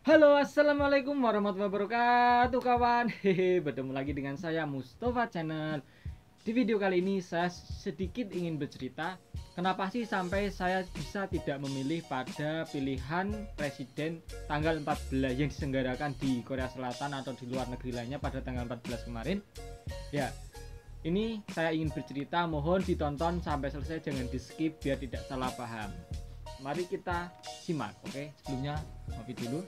Halo, assalamualaikum warahmatullahi wabarakatuh kawan. Hehe, bertemu lagi dengan saya Mustafa Channel. Di video kali ini saya sedikit ingin bercerita kenapa sih sampai saya bisa tidak memilih pada pilihan presiden tanggal 14 yang diselenggarakan di Korea Selatan atau di luar negeri lainnya pada tanggal 14 kemarin. Ya, ini saya ingin bercerita, mohon ditonton sampai selesai, jangan di skip biar tidak salah paham. Mari kita simak. Oke, sebelumnya kopi dulu.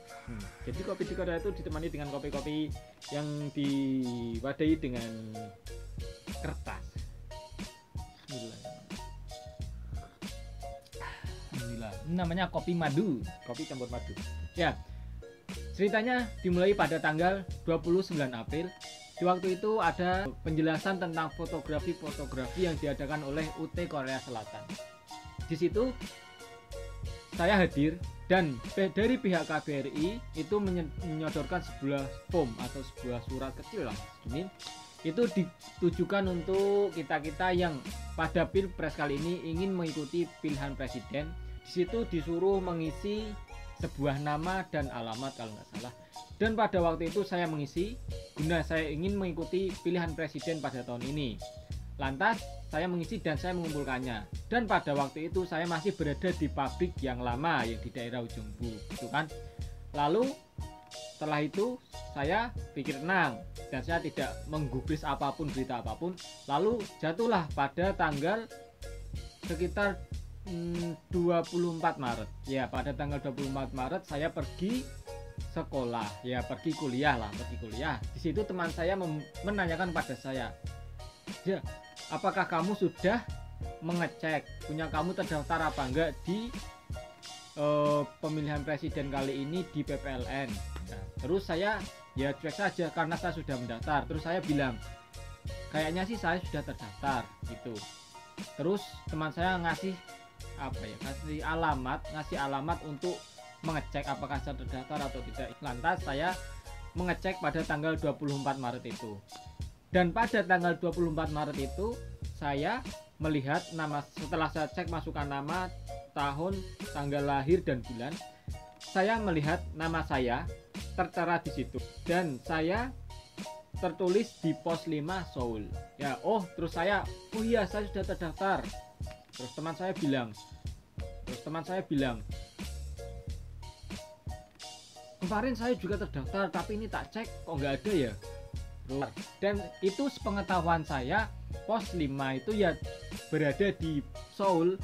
Jadi kopi di Korea itu ditemani dengan kopi-kopi yang diwadahi dengan kertas. Bismillah. Ini namanya kopi madu, kopi campur madu. Ya, ceritanya dimulai pada tanggal 29 April. Di waktu itu ada penjelasan tentang fotografi yang diadakan oleh UT Korea Selatan. Di situ saya hadir dan dari pihak KBRI itu menyodorkan sebuah form atau sebuah surat kecil lah ini, itu ditujukan untuk kita yang pada pilpres kali ini ingin mengikuti pilihan presiden. Di situ disuruh mengisi sebuah nama dan alamat kalau nggak salah, dan pada waktu itu saya mengisi guna saya ingin mengikuti pilihan presiden pada tahun ini. Lantas saya mengisi dan saya mengumpulkannya, dan pada waktu itu saya masih berada di pabrik yang lama yang di daerah Ujungbu itu kan. Lalu setelah itu saya pikir tenang dan saya tidak menggubris apapun, berita apapun. Lalu jatuhlah pada tanggal sekitar 24 Maret. Ya, pada tanggal 24 Maret saya pergi sekolah, ya pergi kuliah. Di situ teman saya menanyakan pada saya, "Ya, apakah kamu sudah mengecek punya kamu terdaftar apa enggak di pemilihan presiden kali ini di PPLN?" Nah, terus saya ya cuek saja karena saya sudah mendaftar. Terus saya bilang, "Kayaknya sih saya sudah terdaftar," gitu. Terus teman saya ngasih ngasih alamat untuk mengecek apakah saya terdaftar atau tidak. Lantas saya mengecek pada tanggal 24 Maret itu. Dan pada tanggal 24 Maret itu saya melihat nama, setelah saya cek masukkan nama, tahun, tanggal lahir dan bulan, saya melihat nama saya tertera di situ dan saya tertulis di pos 5 Seoul. Ya, terus saya, "Oh iya, saya sudah terdaftar." Terus teman saya bilang, "Kemarin saya juga terdaftar tapi ini tak cek kok nggak ada ya." Dan itu sepengetahuan saya, pos 5 itu ya berada di Seoul.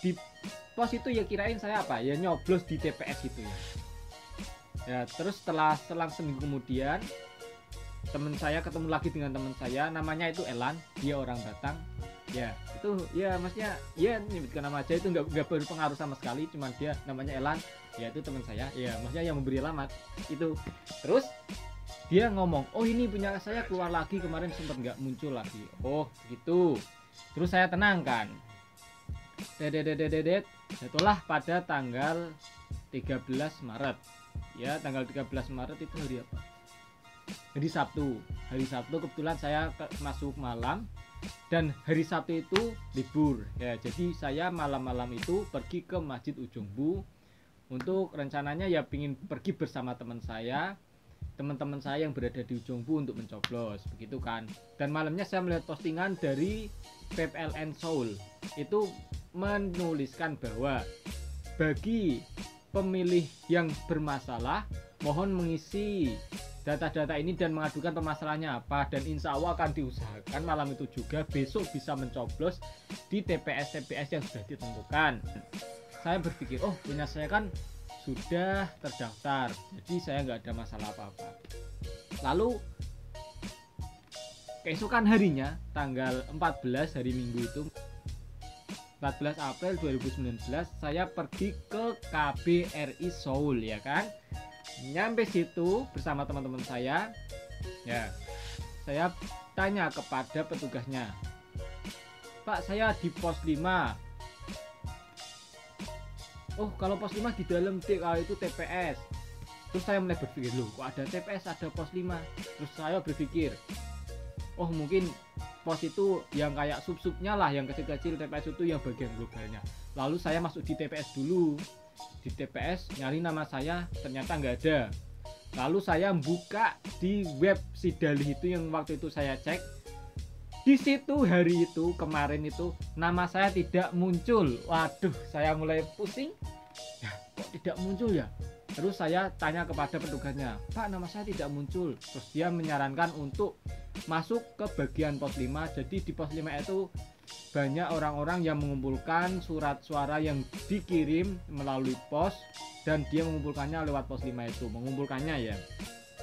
Di pos itu ya kirain saya ya nyoblos di TPS itu ya. Terus setelah selang seminggu kemudian teman saya ketemu lagi dengan teman saya, namanya itu Elan, dia orang Batang. Ya itu ya, maksudnya ya menyebutkan nama aja itu nggak berpengaruh sama sekali, cuman dia namanya Elan, ya itu teman saya, ya maksudnya yang memberi alamat itu. Terus dia ngomong, "Oh ini punya saya keluar lagi, kemarin sempat nggak muncul lagi." Oh gitu. Terus saya tenang kan. Itulah pada tanggal 13 Maret. Ya, tanggal 13 Maret itu hari apa? Hari Sabtu. Hari Sabtu kebetulan saya masuk malam dan hari Sabtu itu libur. Ya, jadi saya malam-malam itu pergi ke Masjid Ujungbu untuk rencananya ya pingin pergi bersama teman-teman saya yang berada di Ujungbu untuk mencoblos, begitu kan. Dan malamnya saya melihat postingan dari PPLN Seoul itu menuliskan bahwa bagi pemilih yang bermasalah mohon mengisi data-data ini dan mengadukan permasalahannya apa, dan insya Allah akan diusahakan malam itu juga besok bisa mencoblos di TPS-TPS yang sudah ditentukan. Saya berpikir, punya saya kan sudah terdaftar, jadi saya nggak ada masalah apa-apa. Lalu keesokan harinya tanggal 14 hari Minggu itu 14 April 2019 saya pergi ke KBRI Seoul, ya kan. Nyampe situ bersama teman-teman saya, ya saya tanya kepada petugasnya, "Pak, saya di pos 5." "Oh, kalau pos 5 di dalam kalau itu TPS." Terus saya mulai berpikir, loh kok ada TPS ada pos 5. Terus saya berpikir, mungkin pos itu yang kayak sub-subnya lah, yang kecil-kecil. TPS itu yang bagian globalnya. Lalu saya masuk di TPS dulu. di TPS nyari nama saya, ternyata nggak ada. Lalu saya buka di web Sidalih itu yang waktu itu saya cek. Di situ hari itu kemarin itu nama saya tidak muncul. Waduh, saya mulai pusing. Ya, kok tidak muncul ya? Terus saya tanya kepada petugasnya, "Pak, nama saya tidak muncul." Terus dia menyarankan untuk masuk ke bagian pos 5. Jadi di pos 5 itu banyak orang-orang yang mengumpulkan surat suara yang dikirim melalui pos, dan dia mengumpulkannya lewat pos 5 itu. Mengumpulkannya ya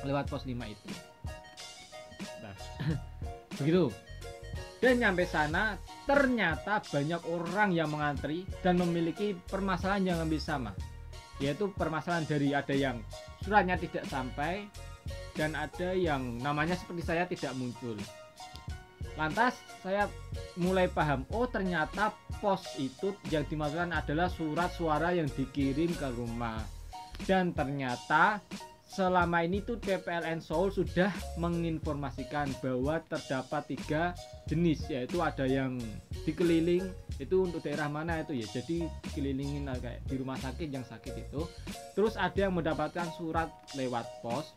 lewat pos 5 itu. Nah, begitu. Dan nyampe sana ternyata banyak orang yang mengantri dan memiliki permasalahan yang hampir sama, yaitu permasalahan dari ada yang suratnya tidak sampai dan ada yang namanya seperti saya tidak muncul. Lantas saya mulai paham, oh ternyata pos itu yang dimaksudkan adalah surat suara yang dikirim ke rumah. Dan ternyata selama ini tuh PPLN Seoul sudah menginformasikan bahwa terdapat 3 jenis, yaitu ada yang dikeliling, itu untuk daerah mana itu ya, jadi dikelilingin kayak di rumah sakit yang sakit itu. Terus ada yang mendapatkan surat lewat pos,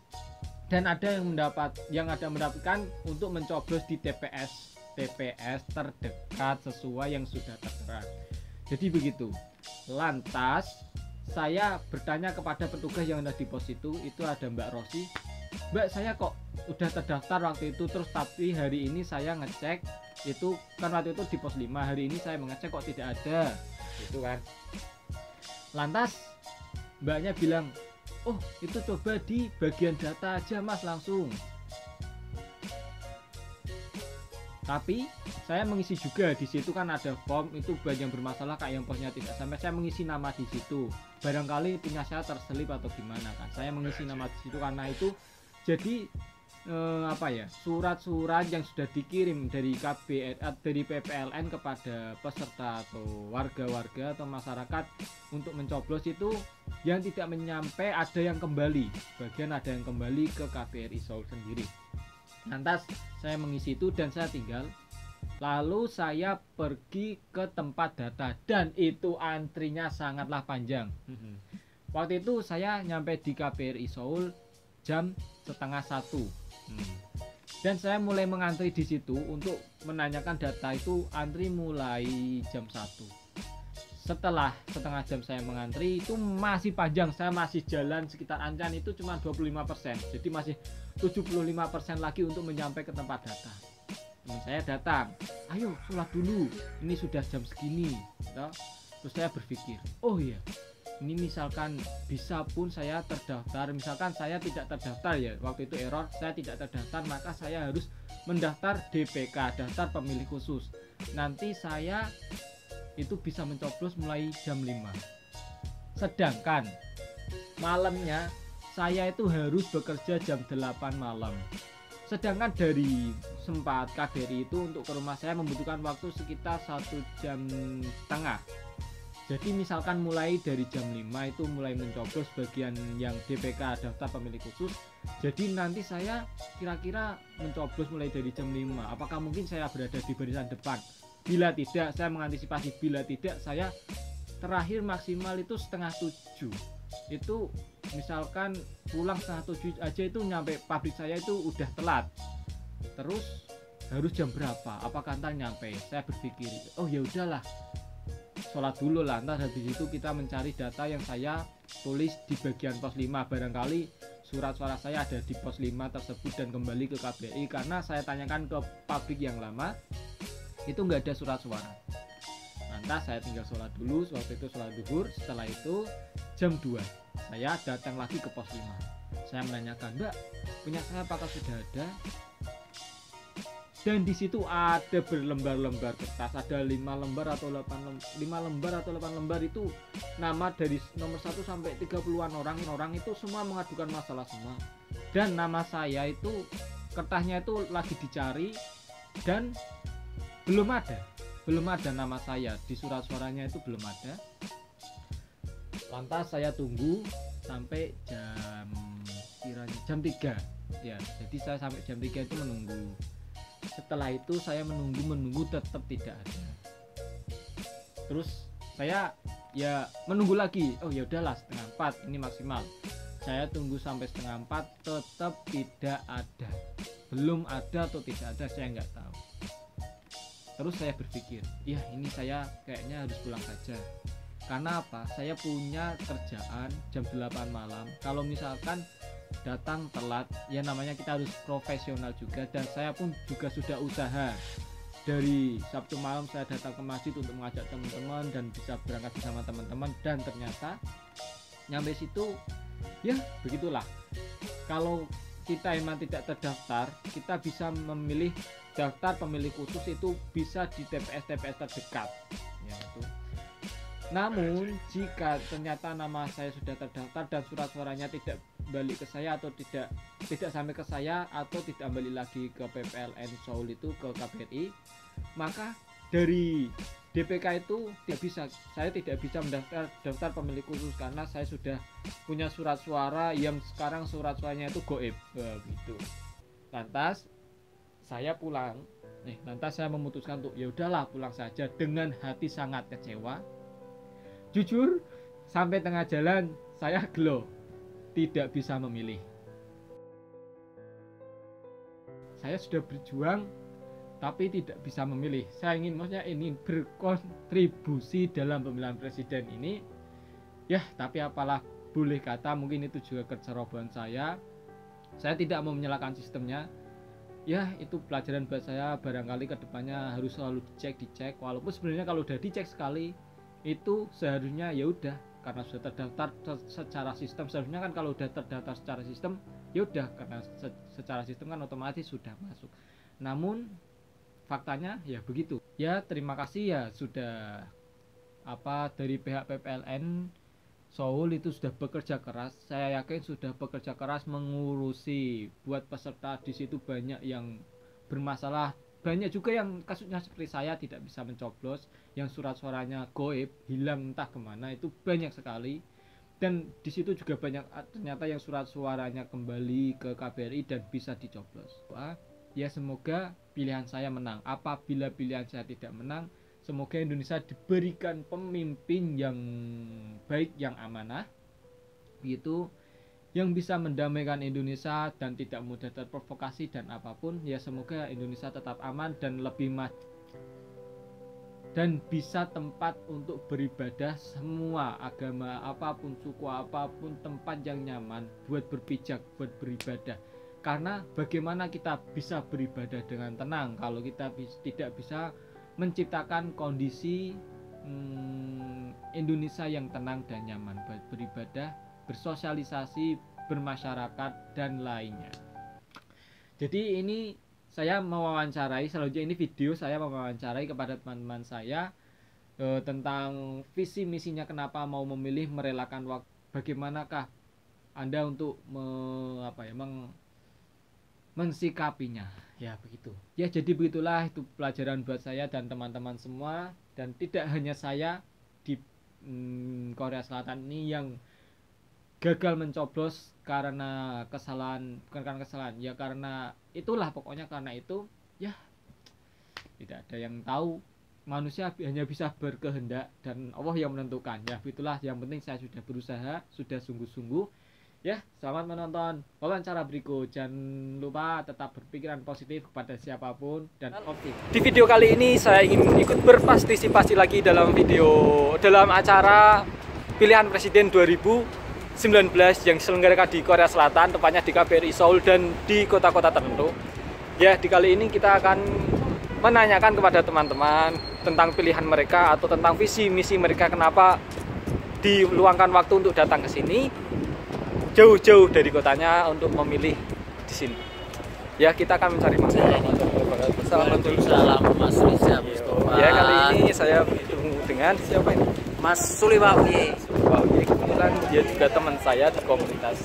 dan ada yang mendapatkan untuk mencoblos di TPS terdekat sesuai yang sudah tertera. Jadi begitu. Lantas saya bertanya kepada petugas yang ada di pos itu ada Mbak Rosi. "Mbak, saya kok udah terdaftar waktu itu, terus tapi hari ini saya ngecek itu kan waktu itu di pos 5, hari ini saya mengecek kok tidak ada." Gitu kan. Lantas mbaknya bilang, "Oh, itu coba di bagian data aja Mas langsung." Tapi saya mengisi juga di situ kan ada form itu banyak yang bermasalah kayak yang posnya tidak sampai, saya mengisi nama di situ. Barangkali punya saya terselip atau gimana kan. Saya mengisi nama di situ karena itu jadi surat-surat yang sudah dikirim dari dari PPLN kepada peserta atau warga-warga atau masyarakat untuk mencoblos itu yang tidak menyampai, ada yang kembali, bagian ada yang kembali ke KBRI Seoul sendiri. Lantas saya mengisi itu dan saya tinggal. Lalu saya pergi ke tempat data dan itu antrinya sangatlah panjang. Waktu itu saya nyampe di KBRI Seoul jam 12:30. Dan saya mulai mengantri di situ untuk menanyakan data itu, antri mulai jam 1. Setelah setengah jam saya mengantri itu masih panjang, saya masih jalan sekitar antrian itu cuma 25%. Jadi masih 75% lagi untuk mencapai ke tempat data. Teman saya datang, "Ayo sholat dulu, ini sudah jam segini." Terus saya berpikir, oh iya, ini misalkan bisa pun saya terdaftar, misalkan saya tidak terdaftar ya, waktu itu error, saya tidak terdaftar, maka saya harus mendaftar DPK, daftar pemilih khusus. Nanti saya itu bisa mencoblos mulai jam 5. Sedangkan malamnya saya itu harus bekerja jam 8 malam. Sedangkan dari sempat KBRI itu untuk ke rumah saya membutuhkan waktu sekitar 1,5 jam. Jadi misalkan mulai dari jam 5 itu mulai mencoblos bagian yang DPK daftar pemilih khusus. Jadi nanti saya kira-kira mencoblos mulai dari jam 5. Apakah mungkin saya berada di barisan depan? Bila tidak, saya mengantisipasi. Bila tidak, saya terakhir maksimal itu 6:30. Itu misalkan pulang 6:30 aja itu nyampe pabrik saya itu udah telat. Terus harus jam berapa? Apakah ntar nyampe? Saya berpikir, oh ya udahlah, sholat dulu lah, ntar habis itu kita mencari data yang saya tulis di bagian pos 5. Barangkali surat suara saya ada di pos 5 tersebut dan kembali ke KBRI, karena saya tanyakan ke pabrik yang lama itu nggak ada surat suara. Lantas saya tinggal sholat dulu, waktu itu sholat zuhur. Setelah itu jam 2 saya datang lagi ke pos 5. Saya menanyakan, "Mbak, punya saya apakah sudah ada?" Dan di situ ada berlembar-lembar kertas, ada 5 lembar atau 8 lembar itu nama dari nomor 1 sampai 30-an orang itu semua mengadukan masalah semua. Dan nama saya itu kertasnya itu lagi dicari dan belum ada nama saya di surat suaranya, itu belum ada. Lantas saya tunggu sampai jam 3 ya. Jadi saya sampai jam 3 itu menunggu. Setelah itu saya menunggu tetap tidak ada. Terus saya ya menunggu lagi. Oh ya udahlah, 3:30 ini maksimal. Saya tunggu sampai 3:30 tetap tidak ada. Belum ada atau tidak ada saya nggak tahu. Terus saya berpikir, ya ini saya kayaknya harus pulang saja. Karena apa? Saya punya kerjaan jam 8 malam. Kalau misalkan datang telat, ya namanya kita harus profesional juga. Dan saya pun juga sudah usaha. Dari Sabtu malam saya datang ke masjid untuk mengajak teman-teman dan bisa berangkat bersama teman-teman. Dan ternyata nyampe situ, ya begitulah. Kalau kita emang tidak terdaftar, kita bisa memilih daftar pemilih khusus, itu bisa di TPS-TPS terdekat ya, itu. Namun jika ternyata nama saya sudah terdaftar dan surat suaranya tidak balik ke saya atau tidak sampai ke saya atau tidak kembali lagi ke PPLN Seoul itu ke KBRI, maka dari DPK itu saya tidak bisa mendaftar pemilih khusus karena saya sudah punya surat suara yang sekarang surat suaranya itu goib gitu. Lantas saya pulang. Lantas saya memutuskan untuk ya udahlah pulang saja dengan hati sangat kecewa. Jujur, sampai tengah jalan saya gelo, tidak bisa memilih. Saya sudah berjuang tapi tidak bisa memilih. Saya ingin berkontribusi dalam pemilihan presiden ini. Ya, tapi apalah boleh kata, mungkin itu juga kecerobohan saya. Saya tidak mau menyalahkan sistemnya. Ya, itu pelajaran buat saya, barangkali kedepannya harus selalu dicek. Walaupun sebenarnya kalau udah dicek sekali, itu seharusnya ya udah, karena sudah terdaftar secara sistem. Seharusnya kan kalau udah terdaftar secara sistem, ya udah, karena secara sistem kan otomatis sudah masuk. Namun faktanya ya begitu. Ya, terima kasih ya sudah dari pihak PPLN Seoul itu sudah bekerja keras. Saya yakin sudah bekerja keras mengurusi buat peserta di situ. Banyak yang bermasalah, banyak juga yang kasusnya seperti saya tidak bisa mencoblos, yang surat suaranya goib, hilang entah kemana, itu banyak sekali. Dan di situ juga banyak ternyata yang surat suaranya kembali ke KBRI dan bisa dicoblos. Ya semoga pilihan saya menang. Apabila pilihan saya tidak menang, semoga Indonesia diberikan pemimpin yang baik, yang amanah, gitu, yang bisa mendamaikan Indonesia dan tidak mudah terprovokasi dan apapun. Ya semoga Indonesia tetap aman dan lebih maju dan bisa tempat untuk beribadah, semua agama apapun, suku apapun, tempat yang nyaman buat berpijak, buat beribadah. Karena bagaimana kita bisa beribadah dengan tenang kalau kita tidak bisa menciptakan kondisi Indonesia yang tenang dan nyaman buat beribadah, bersosialisasi, bermasyarakat dan lainnya. Jadi ini saya mewawancarai, selanjutnya ini video saya mewawancarai kepada teman-teman saya tentang visi misinya kenapa mau memilih, merelakan waktu, bagaimanakah Anda untuk mensikapinya. Ya begitu. Ya jadi begitulah, itu pelajaran buat saya dan teman-teman semua. Dan tidak hanya saya di Korea Selatan ini yang gagal mencoblos karena kesalahan, bukan karena kesalahan, ya karena itulah pokoknya, karena itu ya tidak ada yang tahu, manusia hanya bisa berkehendak dan Allah yang menentukan. Ya itulah, yang penting saya sudah berusaha, sudah sungguh-sungguh. Ya, selamat menonton wawancara berikut. Jangan lupa tetap berpikiran positif kepada siapapun dan optimis. Di video kali ini saya ingin ikut berpartisipasi lagi dalam acara pilihan presiden 2019 yang diselenggarakan di Korea Selatan, tepatnya di KBRI Seoul dan di kota-kota tertentu. Ya, di kali ini kita akan menanyakan kepada teman-teman tentang pilihan mereka atau tentang visi misi mereka, kenapa diluangkan waktu untuk datang ke sini jauh-jauh dari kotanya untuk memilih di sini. Ya, kita akan mencari Mas. Salam Mas Riza Mustafa. Ya, kali ini saya bertemu dengan siapa ini? Mas Suliwawi. Kebetulan dia juga teman saya di komunitas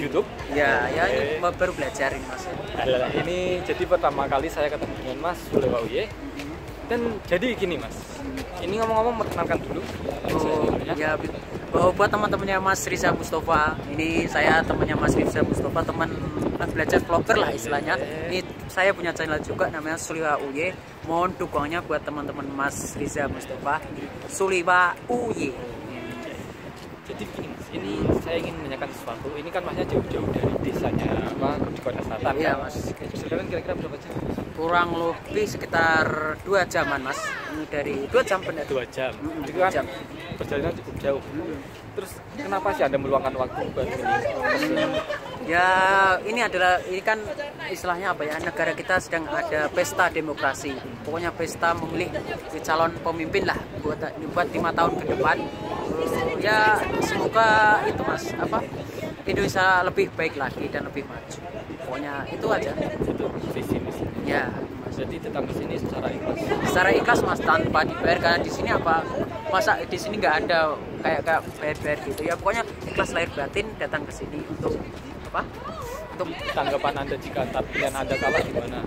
YouTube. Ya, ini baru belajar ini Mas. Ini jadi pertama kali saya ketemu dengan Mas Suliwawi. Dan jadi gini Mas, ini ngomong-ngomong perkenalkan dulu. Oh, ya Buat teman-temannya Mas Riza Mustafa, ini saya temannya Mas Riza Mustafa, teman belajar vlogger lah istilahnya. Ini saya punya channel juga namanya Suliwa UY. Mohon dukungannya buat teman-teman Mas Riza Mustafa di Suliwa UY. Jadi begini Mas, ini saya ingin menanyakan sesuatu. Ini kan Masnya jauh-jauh dari desanya apa di Korea Selatan. Iya kan? Mas. Perjalanan kira-kira berapa jam? Kurang lebih sekitar 2 jaman Mas. Ini dari 2 jam benar. 2 jam. Itu 2 kan jam. perjalanan cukup jauh. Terus kenapa sih Anda meluangkan waktu buat ini? Ya ini kan istilahnya apa ya, negara kita sedang ada pesta demokrasi. Pokoknya pesta memilih calon pemimpin lah buat 5 tahun ke depan. Ya semoga itu Mas, Indonesia lebih baik lagi dan lebih maju. Pokoknya itu aja. Itu visi misi. Ya Jadi datang ke sini secara ikhlas. secara ikhlas Mas, tanpa dibayar, karena di sini masa di sini nggak ada kayak bayar gitu ya. Pokoknya ikhlas lahir batin datang ke sini untuk untuk Tanggapan Anda jika pilihan Anda kalah gimana?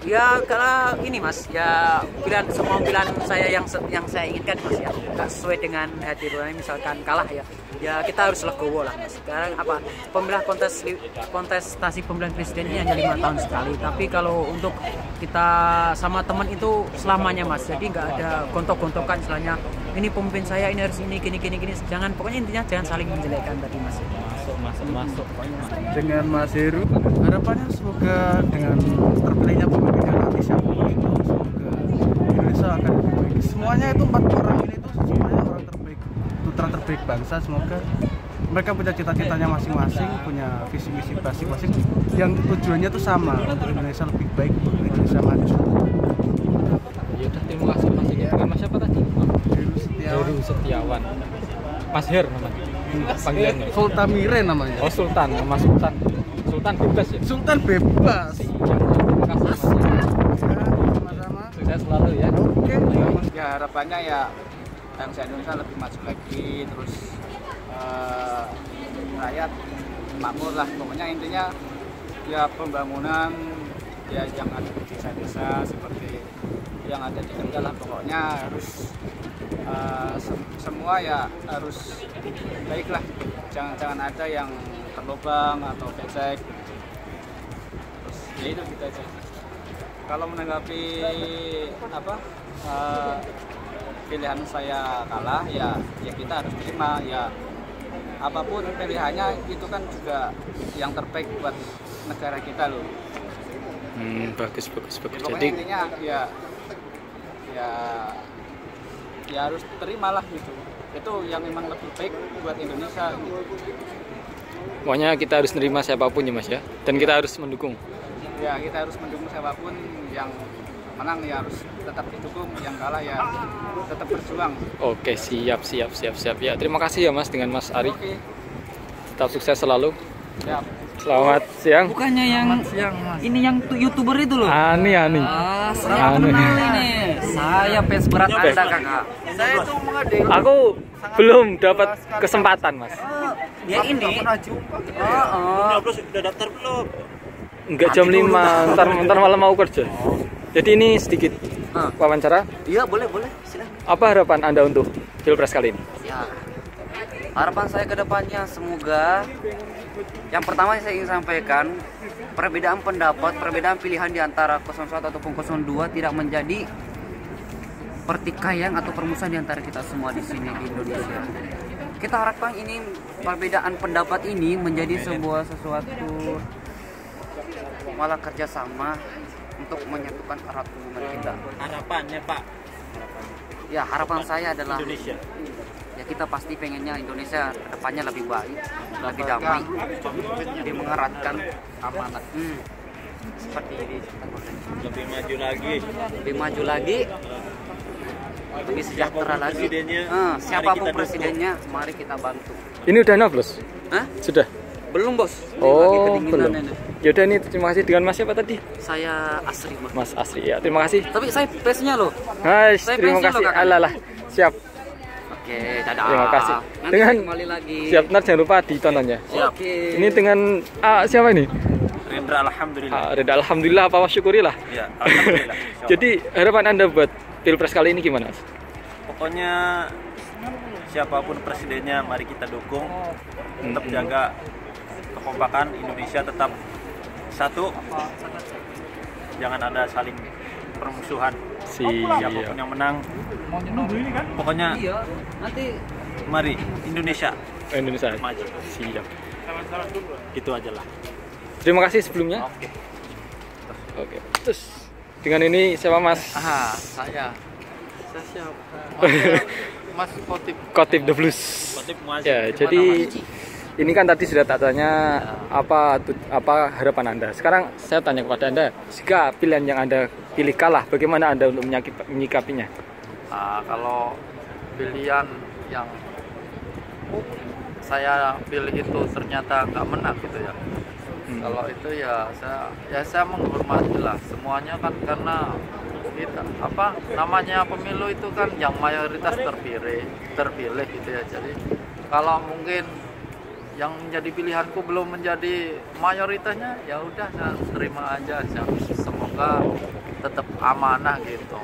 ya karena ini Mas, ya semua pilihan saya yang saya inginkan Mas ya nggak sesuai dengan hati nurani. Misalkan kalah ya kita harus legowo lah Mas. Sekarang kontestasi pemilihan presiden ini hanya 5 tahun sekali, tapi kalau untuk kita sama teman itu selamanya Mas. Jadi nggak ada gontok-gontokan istilahnya, ini pemimpin saya, ini harus ini gini. Pokoknya intinya jangan saling menjelekkan tadi Mas. Masuk. Dengan Mas Heru, harapannya semoga dengan terpilihnya pemimpin yang nanti siapapun itu, semoga Indonesia akan lebih baik. Semuanya itu 4 orang ini itu semuanya orang terbaik, putra terbaik bangsa. Semoga mereka punya cita-citanya masing-masing, punya visi misi masing-masing yang tujuannya itu sama, untuk Indonesia lebih baik, untuk Indonesia maju. Ya udah, terima kasih Mas. Ini dengan Mas siapa tadi? Heru Setiawan. Mas Her namanya. Panggilannya. Sultan Miren namanya. Oh Sultan, Mas Sultan. Sultan bebas ya. Sultan bebas. Terima kasih Mas. Sama-sama. Sukses selalu ya. Oke. Ya harapannya ya bangsa Indonesia lebih maju lagi, terus rakyat makmur lah. Pokoknya intinya ya pembangunan ya yang ada di desa-desa seperti yang ada di Kendal lah. Pokoknya harus semua ya harus baik lah. Jangan ada yang terlubang atau becek. Terus ya itu gitu aja. Kalau menanggapi pilihan saya kalah ya kita harus terima ya, apapun pilihannya itu kan juga yang terbaik buat negara kita loh. Bagus. Pokoknya Jadi intinya ya harus terimalah gitu. Itu yang memang lebih baik buat Indonesia gitu. pokoknya kita harus nerima siapapun ya Mas ya. Dan kita harus mendukung. Ya kita harus mendukung siapapun, yang menang ya harus tetap didukung, yang kalah ya tetap berjuang. Oke, siap ya. Terima kasih ya Mas dengan Mas Ari. Oke. Tetap sukses selalu. Siap. Selamat siang. Bukannya yang ini yang YouTuber itu loh. Ani. Saya kenal ini. Saya fans berat Anda Kakak. Saya itu mengadil. Aku belum dapat kesempatan Mas. Dia ini. Udah daftar belum? Enggak jam 5, ntar malam mau kerja. Jadi ini sedikit wawancara. Iya boleh silakan. Apa harapan Anda untuk Pilpres kali ini? Ya, harapan saya ke depannya semoga yang pertama saya ingin sampaikan, perbedaan pendapat, perbedaan pilihan di antara 01 ataupun 02 tidak menjadi pertikaian atau permusuhan di antara kita semua di sini di Indonesia. Kita harapkan ini perbedaan pendapat ini menjadi sesuatu malah kerjasama untuk menyatukan erat hubungan kita. Harapannya Pak? Ya harapan saya adalah Indonesia. Ya kita pasti pengennya Indonesia kedepannya lebih baik, lebih damai, lebih mengeratkan amanat. Seperti ini. Lebih maju lagi. Lebih maju lagi, lebih sejahtera lagi. Presidennya, Siapapun mari kita presidennya, mari kita bantu. Ini udah naflos? Hah? Sudah? Belum bos. Ini lagi Oh, kedinginan belum. ini. Yaudah nih, terima kasih dengan Mas siapa tadi? Saya Asri Mas. Mas Asri ya, terima kasih. Tapi saya fansnya loh. Guys, Saya terima fansnya kasih. loh, Kakak. Alalah, siap. Oke, dadah. Terima kasih. Nanti Dengan- saya kembali lagi. Siap, ntar jangan lupa ditontonnya. Oke. Ini dengan siapa ini? Rendra alhamdulillah. Reda, alhamdulillah, apa syukurilah. Ya, alhamdulillah. Jadi harapan Anda buat Pilpres kali ini gimana? Mas? Pokoknya siapapun presidennya mari kita dukung, tetap jaga kekompakan Indonesia, tetap satu, jangan ada saling permusuhan. Siapapun yang menang, pokoknya mari Indonesia maju. Siap. Gitu aja lah. Terima kasih sebelumnya. Oke. Terus dengan ini siapa Mas? Saya siapa? Mas Kotip The Blues. Ya, jadi ini kan tadi sudah tak tanya apa harapan Anda. Sekarang saya tanya kepada Anda, jika pilihan yang Anda pilih kalah, bagaimana Anda untuk menyikapinya? Kalau pilihan yang saya pilih itu ternyata nggak menang gitu ya. Kalau itu ya saya menghormati lah, semuanya kan karena kita namanya pemilu itu kan yang mayoritas terpilih gitu ya. Jadi kalau mungkin yang menjadi pilihanku belum menjadi mayoritasnya, ya udah saya terima aja. Semoga tetap amanah gitu.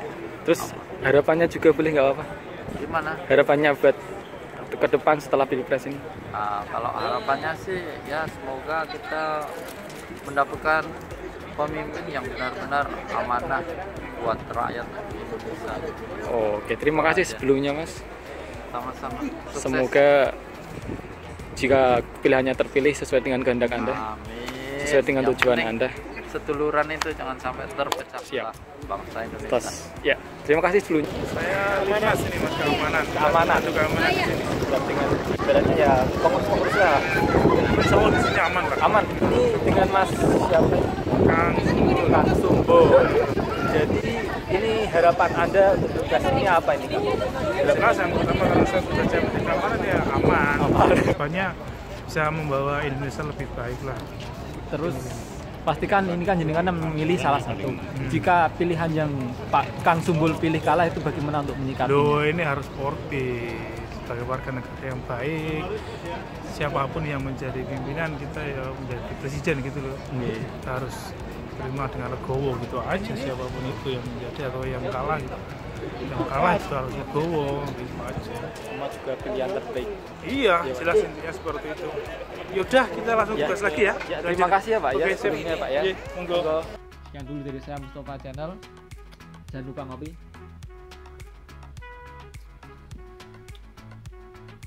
Terus harapannya juga boleh nggak apa-apa? Gimana? Harapannya buat ke depan setelah pilpres ini? Kalau harapannya sih ya semoga kita mendapatkan pemimpin yang benar-benar amanah buat rakyat Indonesia. Oke, terima kasih sebelumnya Mas. Sama-sama. Sukses. Semoga jika pilihannya terpilih sesuai dengan kehendak Anda, Amin. sesuai dengan Yang tujuan penting Anda. Seduluran itu jangan sampai terpecah belah bangsa Indonesia. Ya, terima kasih sebelumnya. Saya Mas ini Mas keamanan. Keamanan. Itu keamanan di sini. Dengan ibaratnya ya fokus lah. Semua di sini aman Pak. Aman. Ini dengan Mas siapa? Kang Sumbul. Jadi ini harapan Anda untuk tugas ini apa ini? Jelas yang pertama karena saya bekerja di keamanan ya aman. Pokoknya bisa membawa Indonesia lebih baik lah. Terus pastikan ini kan jenengan memilih salah satu. Jika pilihan yang Pak Kang Sumbul pilih kalah itu bagaimana untuk menyikapinya? Loh, ini harus sportif sebagai warga negara yang baik. Siapapun yang menjadi pimpinan kita ya menjadi presiden gitu loh. Kita harus terima dengan legowo gitu aja, siapapun itu yang menjadi atau yang kalah gitu. Yang kalah itu harus legowo gitu aja. Semua juga pilihan terbaik. Iya, jelas intinya seperti itu. Yaudah, kita langsung tugas lagi ya. Terima kasih ya Pak ya. Oke, sip. Sebelumnya Pak ya. Monggo. Sekian dulu dari saya Mustafa Channel. Jangan lupa ngopi.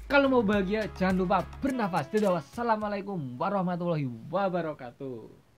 Kalau mau bahagia jangan lupa bernafas. Dadah, wassalamualaikum warahmatullahi wabarakatuh.